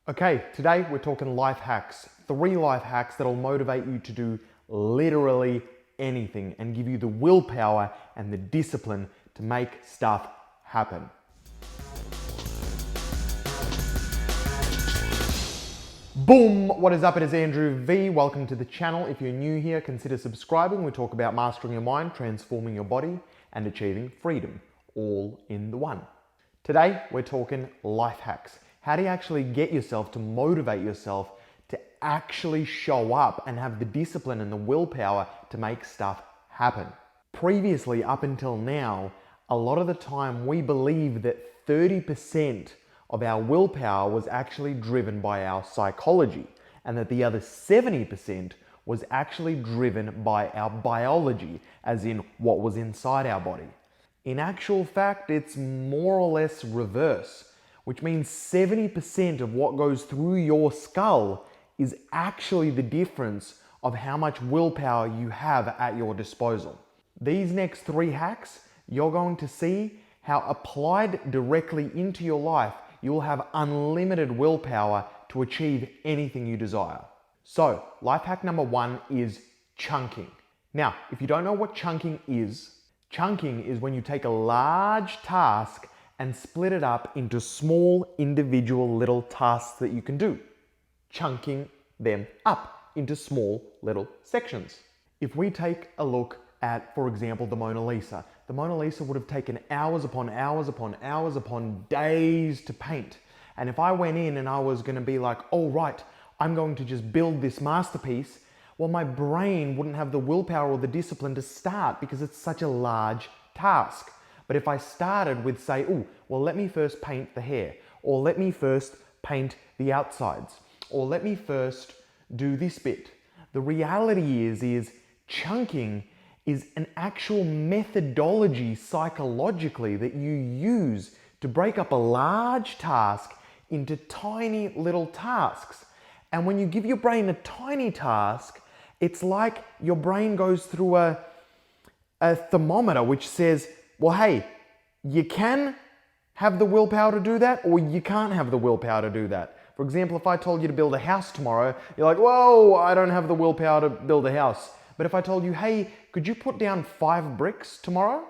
Okay, today we're talking life hacks. 3 life hacks that'll motivate you to do literally anything and give you the willpower and the discipline to make stuff happen. Boom! What is up? It is Andrew V. Welcome to the channel. If you're new here, consider subscribing. We talk about mastering your mind, transforming your body, and achieving freedom, all in the one. Today, we're talking life hacks. How do you actually get yourself to motivate yourself to actually show up and have the discipline and the willpower to make stuff happen? Previously, up until now, a lot of the time we believe that 30% of our willpower was actually driven by our psychology, and that the other 70% was actually driven by our biology, as in what was inside our body. In actual fact, it's more or less reverse, which means 70% of what goes through your skull is actually the difference of how much willpower you have at your disposal. These next 3 hacks, you're going to see how applied directly into your life, you'll have unlimited willpower to achieve anything you desire. So, life hack number 1 is chunking. Now, if you don't know what chunking is when you take a large task and split it up into small individual little tasks that you can do, chunking them up into small little sections. If we take a look at, for example, the Mona Lisa would have taken hours upon hours upon hours upon days to paint. And if I went in and I was going to be like, oh right, I'm going to just build this masterpiece, well, my brain wouldn't have the willpower or the discipline to start because it's such a large task. But if I started with, say, oh, well, let me first paint the hair, or let me first paint the outsides, or let me first do this bit. The reality is chunking is an actual methodology psychologically that you use to break up a large task into tiny little tasks. And when you give your brain a tiny task, it's like your brain goes through a thermometer which says, well, hey, you can have the willpower to do that, or you can't have the willpower to do that. For example, if I told you to build a house tomorrow, you're like, whoa, I don't have the willpower to build a house. But if I told you, hey, could you put down 5 bricks tomorrow?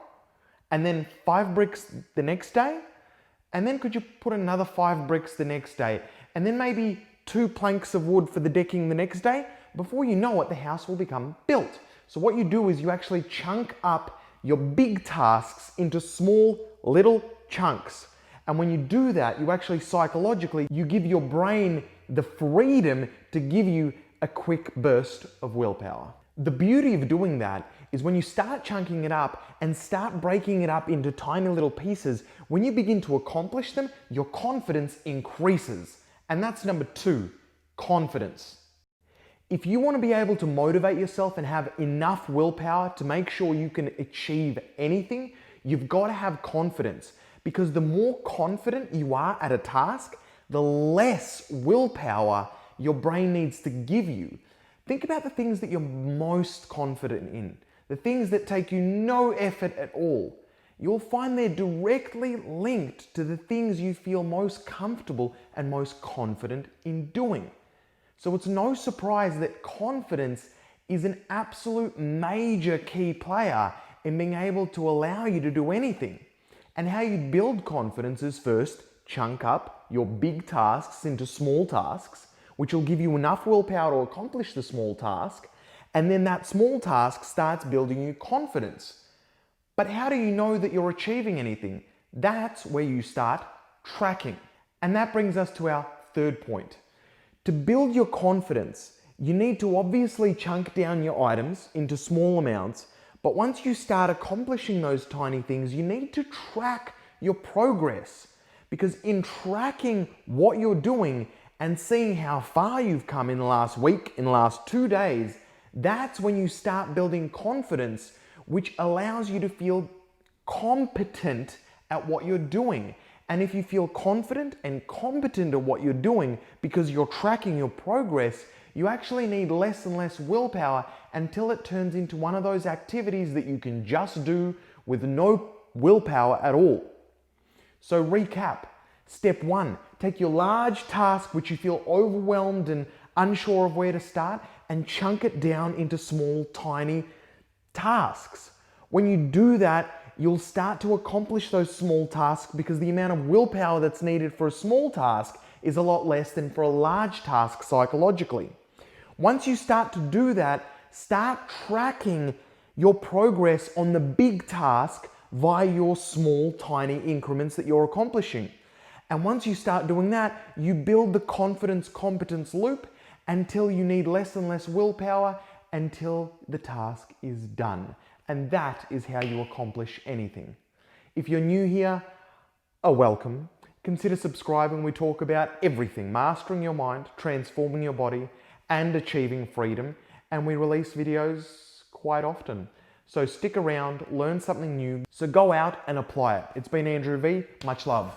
And then 5 bricks the next day? And then could you put another 5 bricks the next day? And then maybe 2 planks of wood for the decking the next day? Before you know it, the house will become built. So what you do is you actually chunk up your big tasks into small little chunks. And when you do that, you actually psychologically, you give your brain the freedom to give you a quick burst of willpower. The beauty of doing that is when you start chunking it up and start breaking it up into tiny little pieces, when you begin to accomplish them, your confidence increases. And that's number 2, confidence. If you want to be able to motivate yourself and have enough willpower to make sure you can achieve anything, you've got to have confidence. Because the more confident you are at a task, the less willpower your brain needs to give you. Think about the things that you're most confident in, the things that take you no effort at all. You'll find they're directly linked to the things you feel most comfortable and most confident in doing. So it's no surprise that confidence is an absolute major key player in being able to allow you to do anything. And how you build confidence is first chunk up your big tasks into small tasks, which will give you enough willpower to accomplish the small task, and then that small task starts building you confidence. But how do you know that you're achieving anything? That's where you start tracking. And that brings us to our 3rd point. To build your confidence, you need to obviously chunk down your items into small amounts, but once you start accomplishing those tiny things, you need to track your progress. Because in tracking what you're doing and seeing how far you've come in the last week, in the last 2 days, that's when you start building confidence, which allows you to feel competent at what you're doing. And if you feel confident and competent at what you're doing because you're tracking your progress, you actually need less and less willpower until it turns into one of those activities that you can just do with no willpower at all. So recap. Step 1, Take your large task, which you feel overwhelmed and unsure of where to start, and chunk it down into small, tiny tasks. When you do that, you'll start to accomplish those small tasks because the amount of willpower that's needed for a small task is a lot less than for a large task psychologically. Once you start to do that, start tracking your progress on the big task via your small, tiny increments that you're accomplishing. And once you start doing that, you build the confidence-competence loop until you need less and less willpower until the task is done. And that is how you accomplish anything. If you're new here, welcome. Consider subscribing. We talk about everything, mastering your mind, transforming your body, and achieving freedom. And we release videos quite often. So stick around, learn something new. So go out and apply it. It's been Andrew V. Much love.